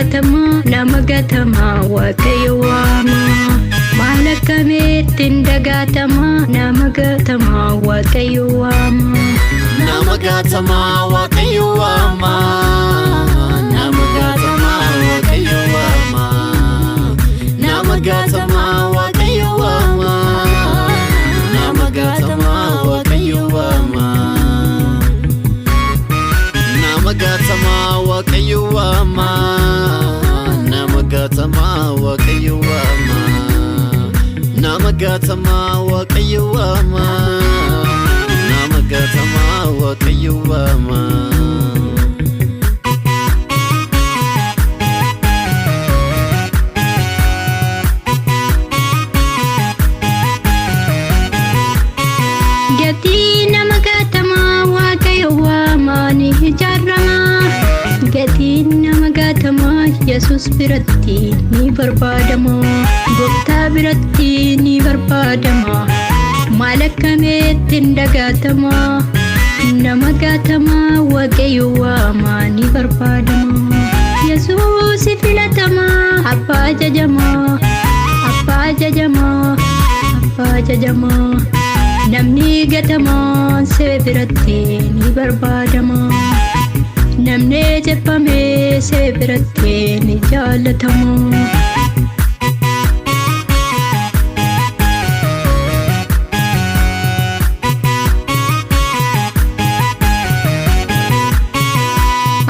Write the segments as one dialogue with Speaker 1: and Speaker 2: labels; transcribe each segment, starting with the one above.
Speaker 1: nama gatama waaqayyo waama maal akkamittiin dagatama nama gatama waaqayyo waama
Speaker 2: nama gatama waaqayyo waama nama gatama waaqayyo waama nama gatama waaqayyo waama nama gatama waaqayyo waama nama gatama waaqayyo waama nama gatama waaqayyo waama nama gatama waaqayyo waama nama gatama waaqayyo waama
Speaker 1: gati nama gatama waaqayyo waama ni jarrama gati nama gatama Yesus biratti ni barbaadama gooftaa biratti ni barbaadama maal akkamittiin dagatama nama gatama waaqayyo waama ni barbaadama Yesus filatama abbaa jajama abbaa jajama abbaa jajama namni gatama se biratti ni barbaadama namni jeffame se biratti ni jaalatama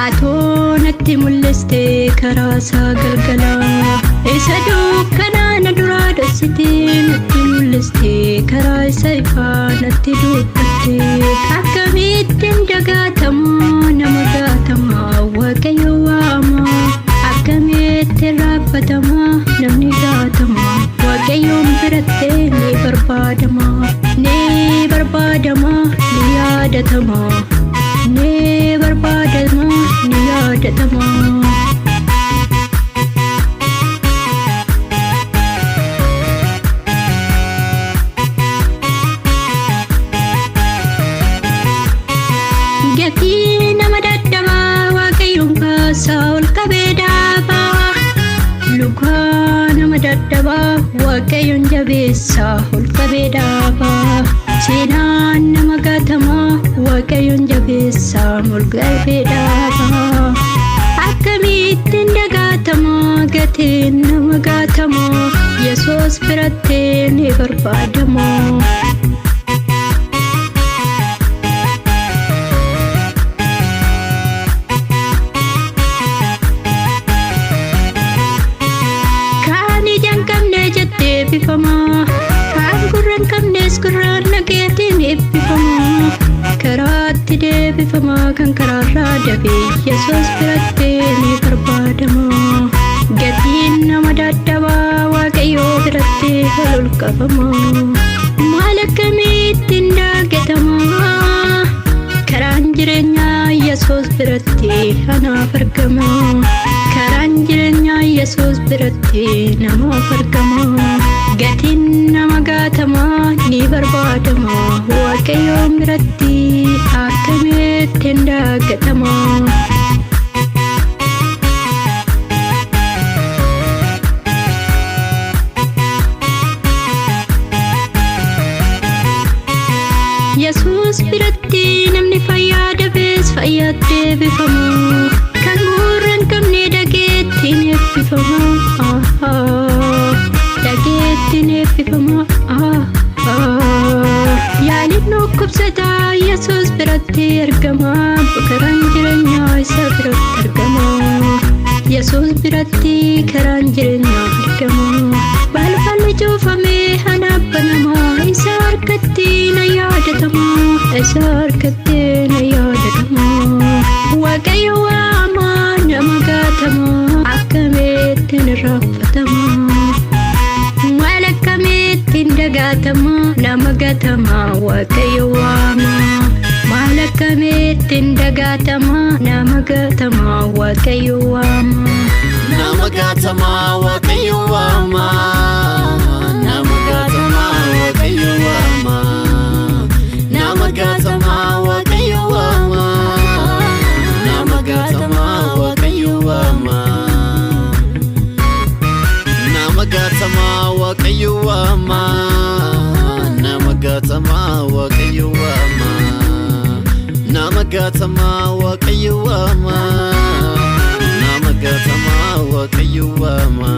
Speaker 1: atonatti mul'iste karaa isaa galgala isa dukkanaa dura dhoksite natti mul'iste karaa isa ifaa natti dubbatte akkamittiin dagatama nama gatama waaqayyo waama akkamittiin raaffatama namni gatama waaqayyoon biratti ni barbaadama ni yaadatama ni barbaadama ni yaadatama gati nama dadhaba waaqayyoon kaasaa ol qabee dhaaba lukaa nama dadhaba waaqayyoon jabeessaa ol qabee dhaaba seenaan nama gatama waaqayyoon jabeessaa ol qabee dhaaba akkamittiin dagatama gatiin nama gatama Yesus biratti ni barbaadama kan gurran qabnes gurraan nageetiin eebbifama karaatti deebifama kan karaarraa dabee Yesus biratti ni barbaadama gatiin nama dadhabaa waaqayyoo biratti ol qabama maal akkamittiin dagatama karaan jireenyaa Yesus biratti anaaf argama karaan jireenyaa Yesus biratti namaaf argama gatiin nama gatama ni barbaadama waaqayyoon biratti akkamittiin dagatama Yesus biratti namni fayyaa dabees fayyaatti deebifamu kan gurran qabne dhageettiin eebbifama dhageettiin eebbifama yaaliin dhukkubsataa Yesus biratti argama karaan jireenyaa isa biratti argama Yesus biratti karaan jireenyaa argama balballi cuufamee hanaaf banama isa harkatti na yaadatama isa harkatti na yaadatama waaqayyo waama nama gatama akkamittiin raaffatama maal akkamittiin dagatama nama gatama waaqayyo waama maal akkamittiin dagatama nama gatama waaqayyo waama
Speaker 2: nama gatama waaqayyo waama nama gatama waaqayyo waama nama gatama waaqayyo waama nama gatama waaqayyo waama gatama waaqayyo wama nama gatama waaqayyo wama